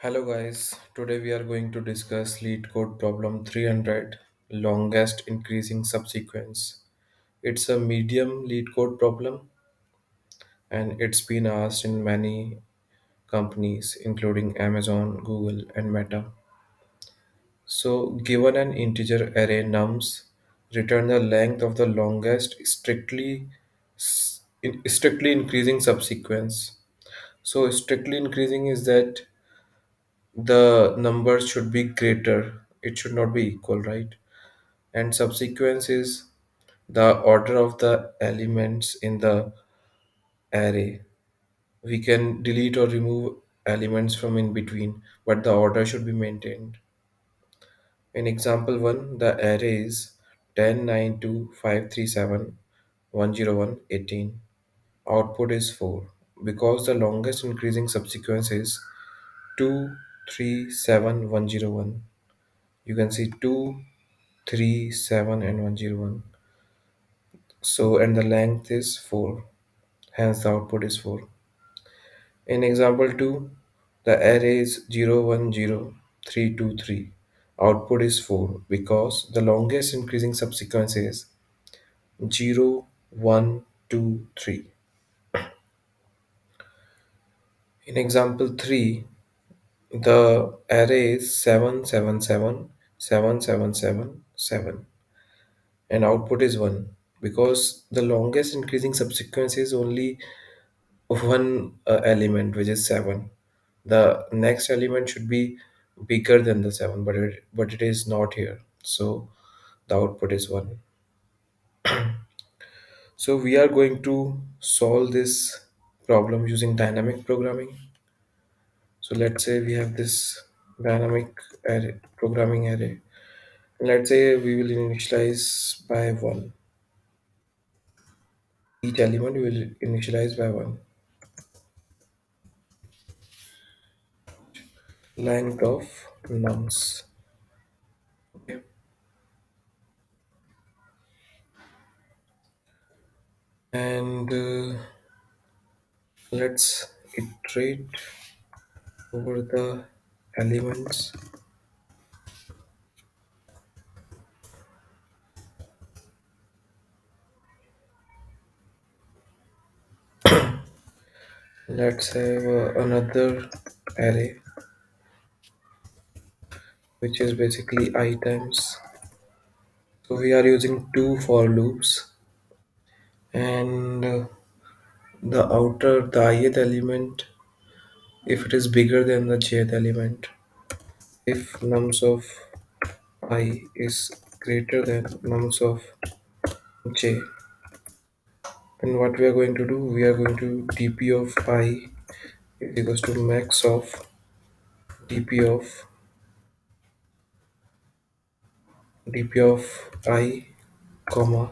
Hello guys, today we are going to discuss Leetcode problem 300, longest increasing subsequence. It's a medium Leetcode problem and it's been asked in many companies including Amazon, Google and Meta. So given an integer array nums, return the length of the longest strictly increasing subsequence. So strictly increasing is that the number should be greater, it should not be equal, right? And subsequence is the order of the elements in the array. We can delete or remove elements from in between, but the order should be maintained. In example 1, the array is 10, 9, 2, 5, 3, 7, 101, 18. Output is 4 because the longest increasing subsequence is 2, 3, 7, 101. You can see 2, 3, 7, and 101. So, and the length is 4. Hence, the output is 4. In example 2, the array is 0, 1, 0, 3, 2, 3. Output is 4 because the longest increasing subsequence is 0, 1, 2, 3. In example 3, the array is 7, 7, 7, 7, 7, 7, 7. And output is 1 because the longest increasing subsequence is only one element, which is 7. The next element should be bigger than the 7, but it is not here, so the output is 1. So we are going to solve this problem using dynamic programming. So let's say we have this dynamic array programming array. Let's say we will initialize by 1. Each element we will initialize by 1. Length of nums. Okay. And let's iterate over the elements. Let's have another array which is basically I times. So we are using two for loops, and the ith element, if it is bigger than the jth element, if nums of I is greater than nums of j, then what we are going to do, we are going to dp of I is equals to max of dp of I comma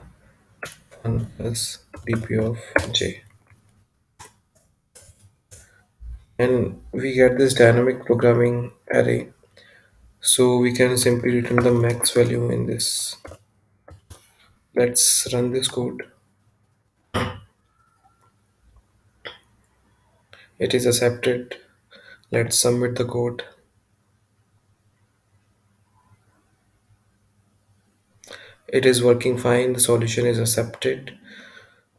1 plus dp of j, and we get this dynamic programming array, so we can simply return the max value in this. Let's run this code. It is accepted. Let's submit the code. It is working fine. The solution is accepted.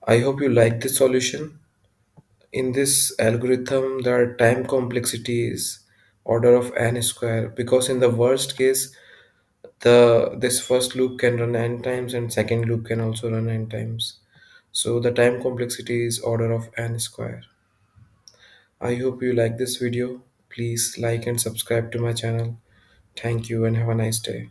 I hope you like this solution. In this algorithm, the time complexity is order of n square, because in the worst case, the this first loop can run n times and second loop can also run n times. So the time complexity is order of n square. I hope you like this video. Please like and subscribe to my channel. Thank you and have a nice day.